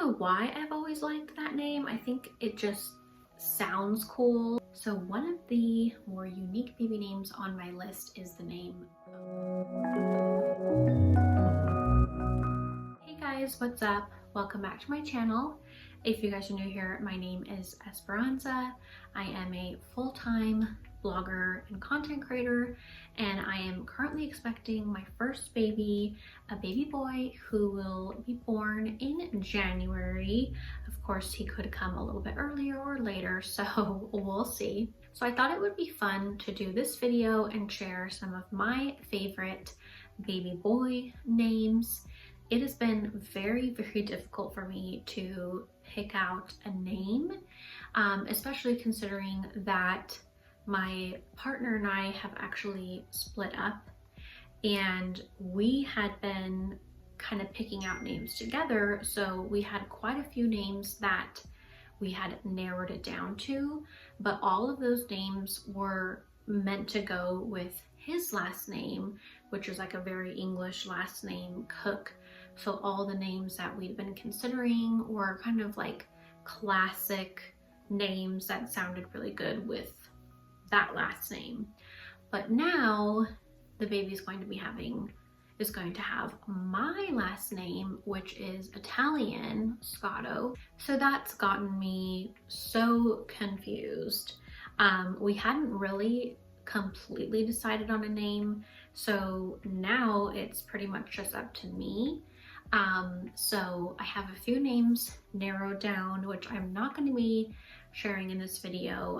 know why I've always liked that name. I think it just sounds cool. So one of the more unique baby names on my list is the name. Hey guys, what's up? Welcome back to my channel. If you guys are new here, my name is Esperanza. I am a full-time blogger and content creator, and I am currently expecting my first baby, a baby boy who will be born in January. Of course, he could come a little bit earlier or later, so we'll see. So I thought it would be fun to do this video and share some of my favorite baby boy names. It has been very, very difficult for me to pick out a name, especially considering that my partner and I have actually split up, and we had been kind of picking out names together. So we had quite a few names that we had narrowed it down to, but all of those names were meant to go with his last name, which is like a very English last name, Cook. So all the names that we'd been considering were kind of like classic names that sounded really good with that last name. But now the baby is going to have my last name, which is Italian, Scotto. So that's gotten me so confused. We hadn't really completely decided on a name, so now it's pretty much just up to me. So I have a few names narrowed down, which I'm not going to be sharing in this video,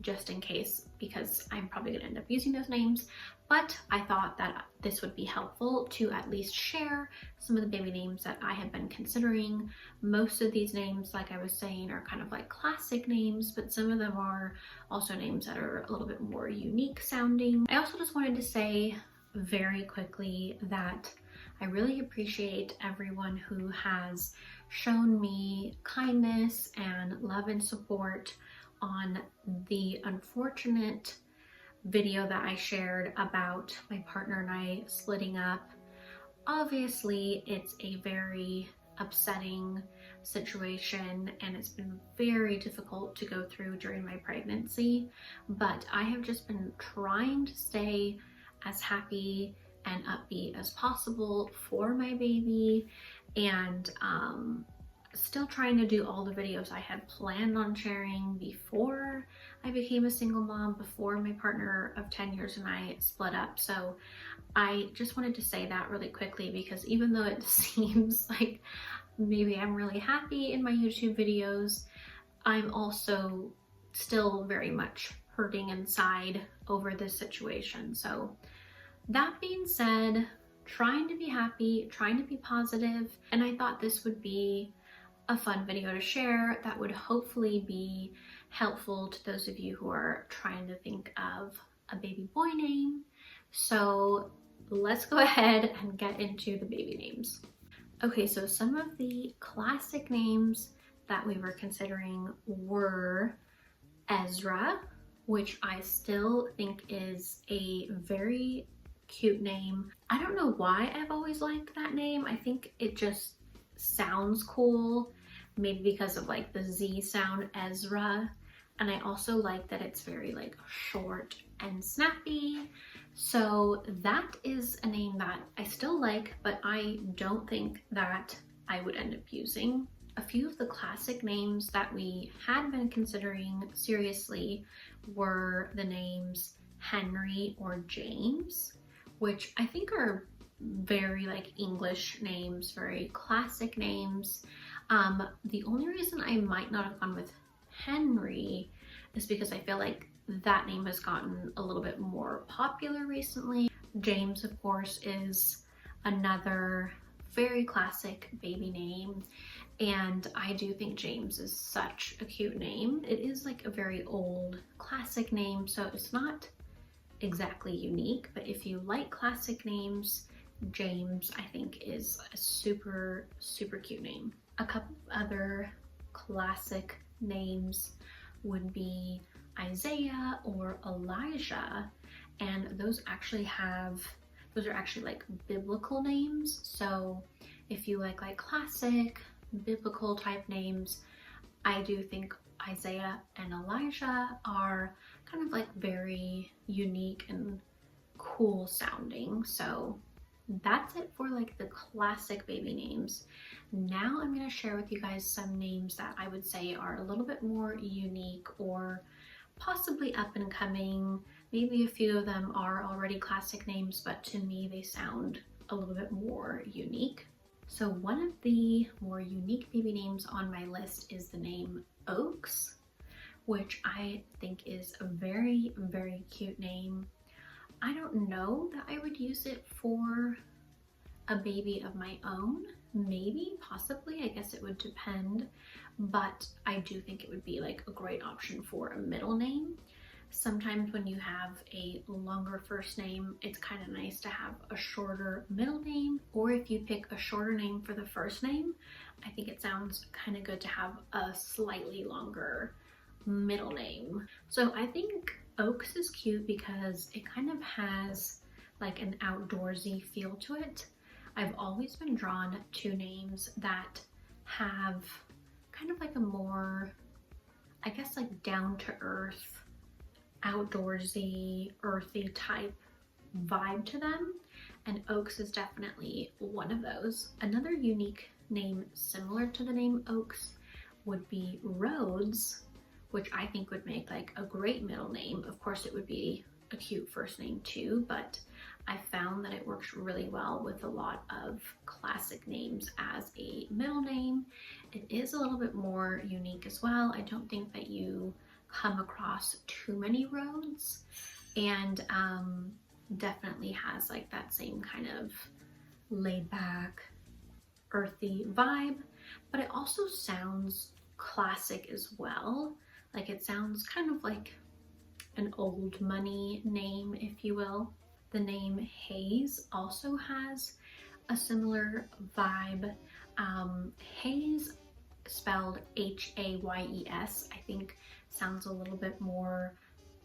just in case, because I'm probably going to end up using those names. But I thought that this would be helpful to at least share some of the baby names that I have been considering. Most of these names, like I was saying, are kind of like classic names, but some of them are also names that are a little bit more unique sounding. I also just wanted to say very quickly that I really appreciate everyone who has shown me kindness and love and support on the unfortunate video that I shared about my partner and I splitting up. Obviously, it's a very upsetting situation and it's been very difficult to go through during my pregnancy, but I have just been trying to stay as happy and upbeat as possible for my baby, and still trying to do all the videos I had planned on sharing before I became a single mom, before my partner of 10 years and I split up. So I just wanted to say that really quickly, because even though it seems like maybe I'm really happy in my YouTube videos, I'm also still very much hurting inside over this situation. So that being said, trying to be happy, trying to be positive, and I thought this would be a fun video to share that would hopefully be helpful to those of you who are trying to think of a baby boy name. So let's go ahead and get into the baby names. Okay, so some of the classic names that we were considering were Ezra, which I still think is a very cute name. I don't know why I've always liked that name. I think it just sounds cool, maybe because of like the Z sound, Ezra. And I also like that it's very like short and snappy. So that is a name that I still like, but I don't think that I would end up using. A few of the classic names that we had been considering seriously were the names Henry or James, which I think are very like English names, very classic names. The only reason I might not have gone with Henry is because I feel like that name has gotten a little bit more popular recently. James, of course, is another very classic baby name, and I do think James is such a cute name. It is like a very old classic name, so it's not exactly unique, but if you like classic names, James I think is a super, super cute name. A couple other classic names would be Isaiah or Elijah, and those are actually like biblical names. So if you like classic biblical type names. I do think Isaiah and Elijah are kind of like very unique and cool sounding. So that's it for like the classic baby names. Now I'm going to share with you guys some names that I would say are a little bit more unique or possibly up and coming. Maybe a few of them are already classic names, but to me they sound a little bit more unique. So one of the more unique baby names on my list is the name Oaks, which I think is a very, very cute name. I don't know that I would use it for a baby of my own. Maybe, possibly, I guess it would depend, but I do think it would be like a great option for a middle name. Sometimes when you have a longer first name, it's kind of nice to have a shorter middle name, or if you pick a shorter name for the first name, I think it sounds kind of good to have a slightly longer middle name. So I think Oaks is cute because it kind of has like an outdoorsy feel to it. I've always been drawn to names that have kind of like a more, I guess, like down to earth, outdoorsy, earthy type vibe to them, and Oaks is definitely one of those. Another unique name similar to the name Oaks would be Rhodes, which I think would make like a great middle name. Of course, it would be a cute first name too, but I found that it works really well with a lot of classic names as a middle name. It is a little bit more unique as well. I don't think that you come across too many Rhodes, and definitely has like that same kind of laid back, earthy vibe, but it also sounds classic as well. Like it sounds kind of like an old money name, if you will. The name Hayes also has a similar vibe. Hayes, spelled Hayes, I think sounds a little bit more,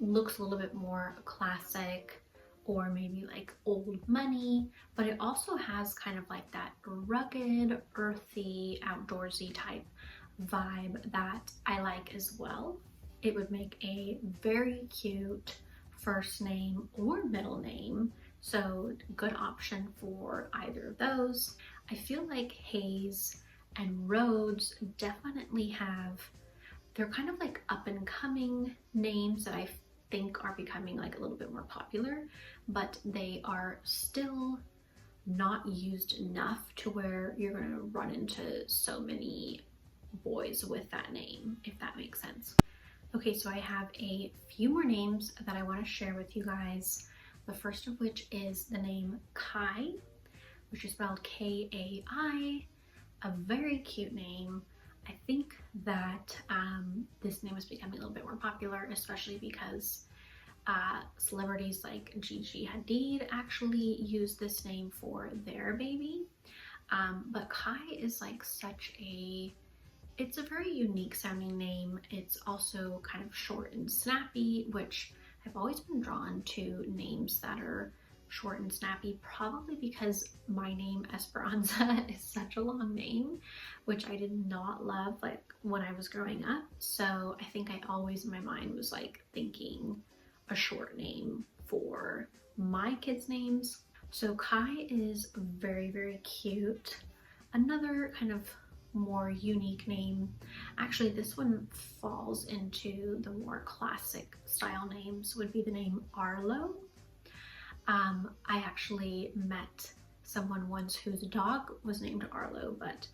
looks a little bit more classic or maybe like old money, but it also has kind of like that rugged, earthy, outdoorsy type vibe that I like as well. It would make a very cute first name or middle name, so good option for either of those. I feel like Hayes and Rhodes definitely have, they're kind of like up and coming names that I think are becoming like a little bit more popular, but they are still not used enough to where you're going to run into so many boys with that name, if that makes sense. Okay, so I have a few more names that I want to share with you guys. The first of which is the name Kai, which is spelled Kai. A very cute name. I think that this name is becoming a little bit more popular, especially because celebrities like Gigi Hadid actually use this name for their baby. But Kai is like such a, it's a very unique sounding name. It's also kind of short and snappy, which I've always been drawn to names that are short and snappy, probably because my name Esperanza is such a long name, which I did not love like when I was growing up. So I think I always in my mind was like thinking a short name for my kids' names. So Kai is very, very cute. Another kind of more unique name, actually this one falls into the more classic style names, would be the name Arlo. I actually met someone once whose dog was named Arlo, but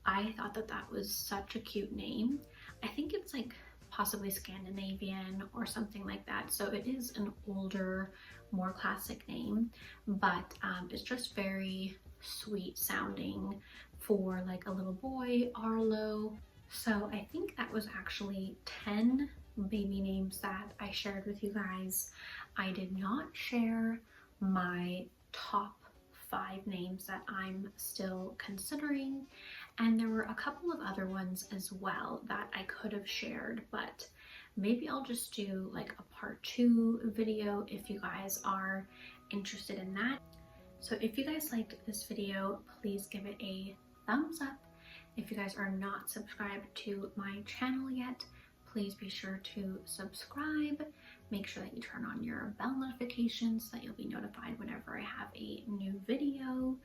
I thought that that was such a cute name. I think it's like possibly Scandinavian or something like that, so it is an older, more classic name, but it's just very sweet sounding for like a little boy, Arlo. So I think that was actually 10 baby names that I shared with you guys. I did not share my top 5 names that I'm still considering, and there were a couple of other ones as well that I could have shared, but maybe I'll just do like a part 2 video if you guys are interested in that. So if you guys liked this video, please give it a thumbs up If you guys are not subscribed to my channel yet, please be sure to subscribe. Make sure that you turn on your bell notifications so that you'll be notified whenever I have a new video.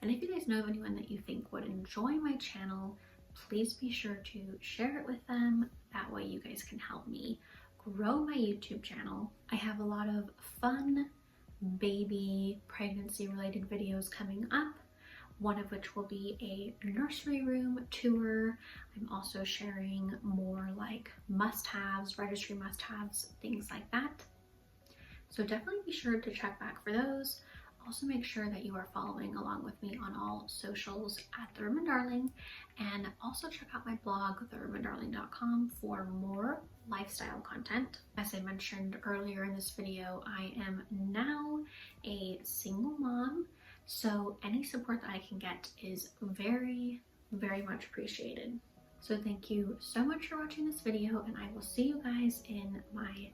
And if you guys know of anyone that you think would enjoy my channel, please be sure to share it with them. That way you guys can help me grow my YouTube channel. I have a lot of fun baby pregnancy related videos coming up, one of which will be a nursery room tour. I'm also sharing more like must-haves, registry must-haves, things like that. So definitely be sure to check back for those. Also make sure that you are following along with me on all socials at The Urban Darling, and also check out my blog, theurbandarling.com, for more lifestyle content. As I mentioned earlier in this video, I am now a single mom, so any support that I can get is very, very much appreciated. So thank you so much for watching this video, and I will see you guys in my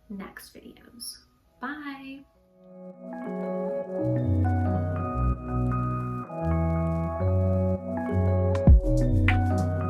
next videos. Bye!